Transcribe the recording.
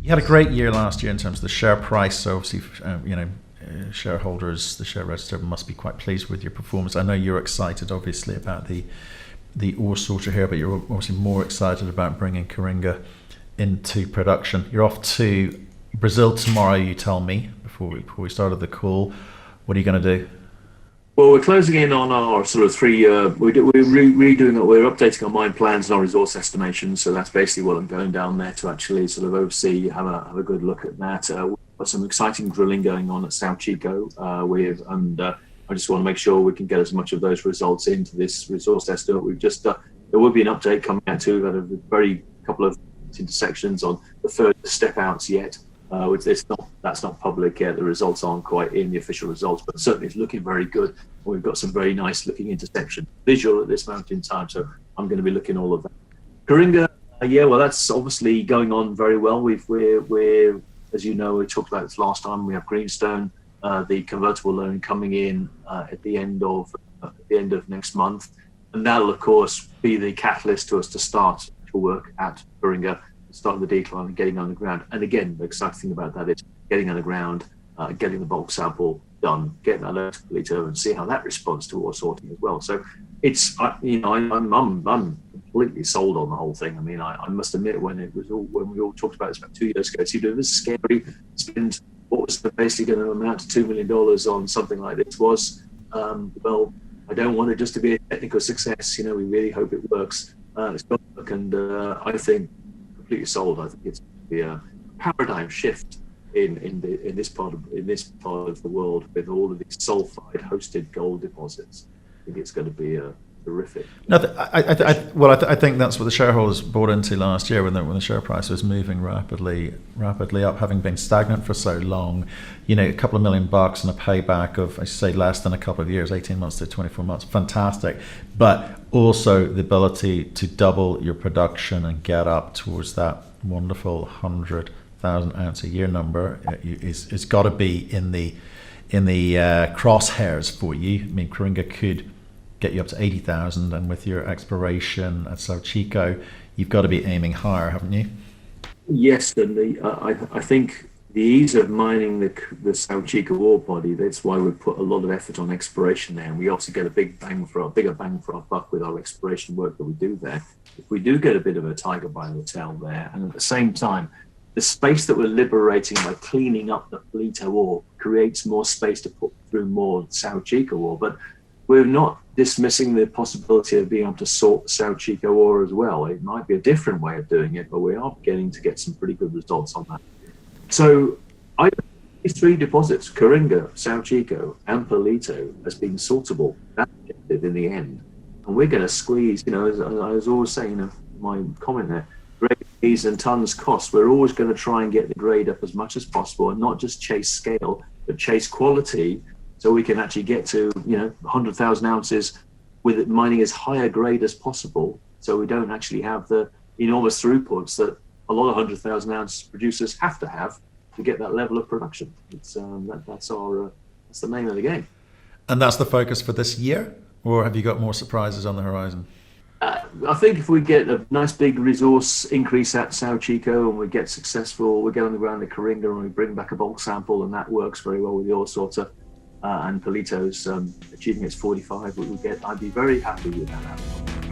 You had a great year last year in terms of the share price. So obviously, shareholders, the share register must be quite pleased with your performance. I know you're excited, obviously, about the ore sorter here, but you're obviously more excited about bringing Coringa into production. You're off to Brazil tomorrow, you tell me, before we started the call. What are you going to do? Well, we're closing in on our sort of 3-year. We're redoing it. We're updating our mine plans and our resource estimations. So that's basically what I'm going down there to actually sort of oversee, have a good look at that. We've got some exciting drilling going on at Sao Chico. I just want to make sure we can get as much of those results into this resource estimate. We've just there will be an update coming out too. We've had a very couple of intersections on the third step outs yet. That's not public yet. The results aren't quite in the official results, but certainly it's looking very good. We've got some very nice looking intersection visual at this moment in time. So I'm going to be looking all of that. Coringa, that's obviously going on very well. We're as you know, we talked about this last time. We have Greenstone, the convertible loan coming in at the end of next month, and that'll of course be the catalyst to us to start to work at Coringa, starting the decline and getting underground. And again, the exciting thing about that is getting underground, getting the bulk sample done, getting that out to Palito and see how that responds to ore sorting as well. So it's, I'm completely sold on the whole thing. I mean, I must admit when we all talked about this about 2 years ago, it seemed it was scary. Spend what was basically going to amount to $2 million on something like this was, well, I don't want it just to be a technical success. We really hope it works. It's got to work, and I think completely sold. I think it's going to be a paradigm shift in this part of the world with all of these sulfide hosted gold deposits. I think it's going to be a terrific. No, I think that's what the shareholders bought into last year when the share price was moving rapidly up, having been stagnant for so long. A couple of $1 million and a payback of, I say, less than a couple of years, 18 months to 24 months. Fantastic. But also the ability to double your production and get up towards that wonderful 100,000 ounce a year number is got to be in the crosshairs for you. I mean, Coringa could get you up to 80,000, and with your exploration at Sao Chico, you've got to be aiming higher, haven't you? Yes, and I think the ease of mining the Sao Chico ore body, that's why we put a lot of effort on exploration there, and we also get a bigger bang for our buck with our exploration work that we do there. If we do get a bit of a tiger by the tail there, and at the same time, the space that we're liberating by cleaning up the Palito ore creates more space to put through more Sao Chico ore, but we're not dismissing the possibility of being able to sort Sao Chico ore as well. It might be a different way of doing it, but we are beginning to get some pretty good results on that. So these 3 deposits, Coringa, Sao Chico, and Palito, as being sortable, that's in the end. And we're going to squeeze, as I was always saying, my comment there, grades and tons cost. We're always going to try and get the grade up as much as possible and not just chase scale, but chase quality, so we can actually get to 100,000 ounces with it mining as high a grade as possible, so we don't actually have the enormous throughputs that a lot of 100,000 ounce producers have to get that level of production. It's that's the name of the game. And that's the focus for this year, or have you got more surprises on the horizon? I think if we get a nice big resource increase at Sao Chico and we get successful, we get on the ground at Coringa and we bring back a bulk sample, and that works very well with the ore sorter, and Palito's achieving its 45, I'd be very happy with that outcome.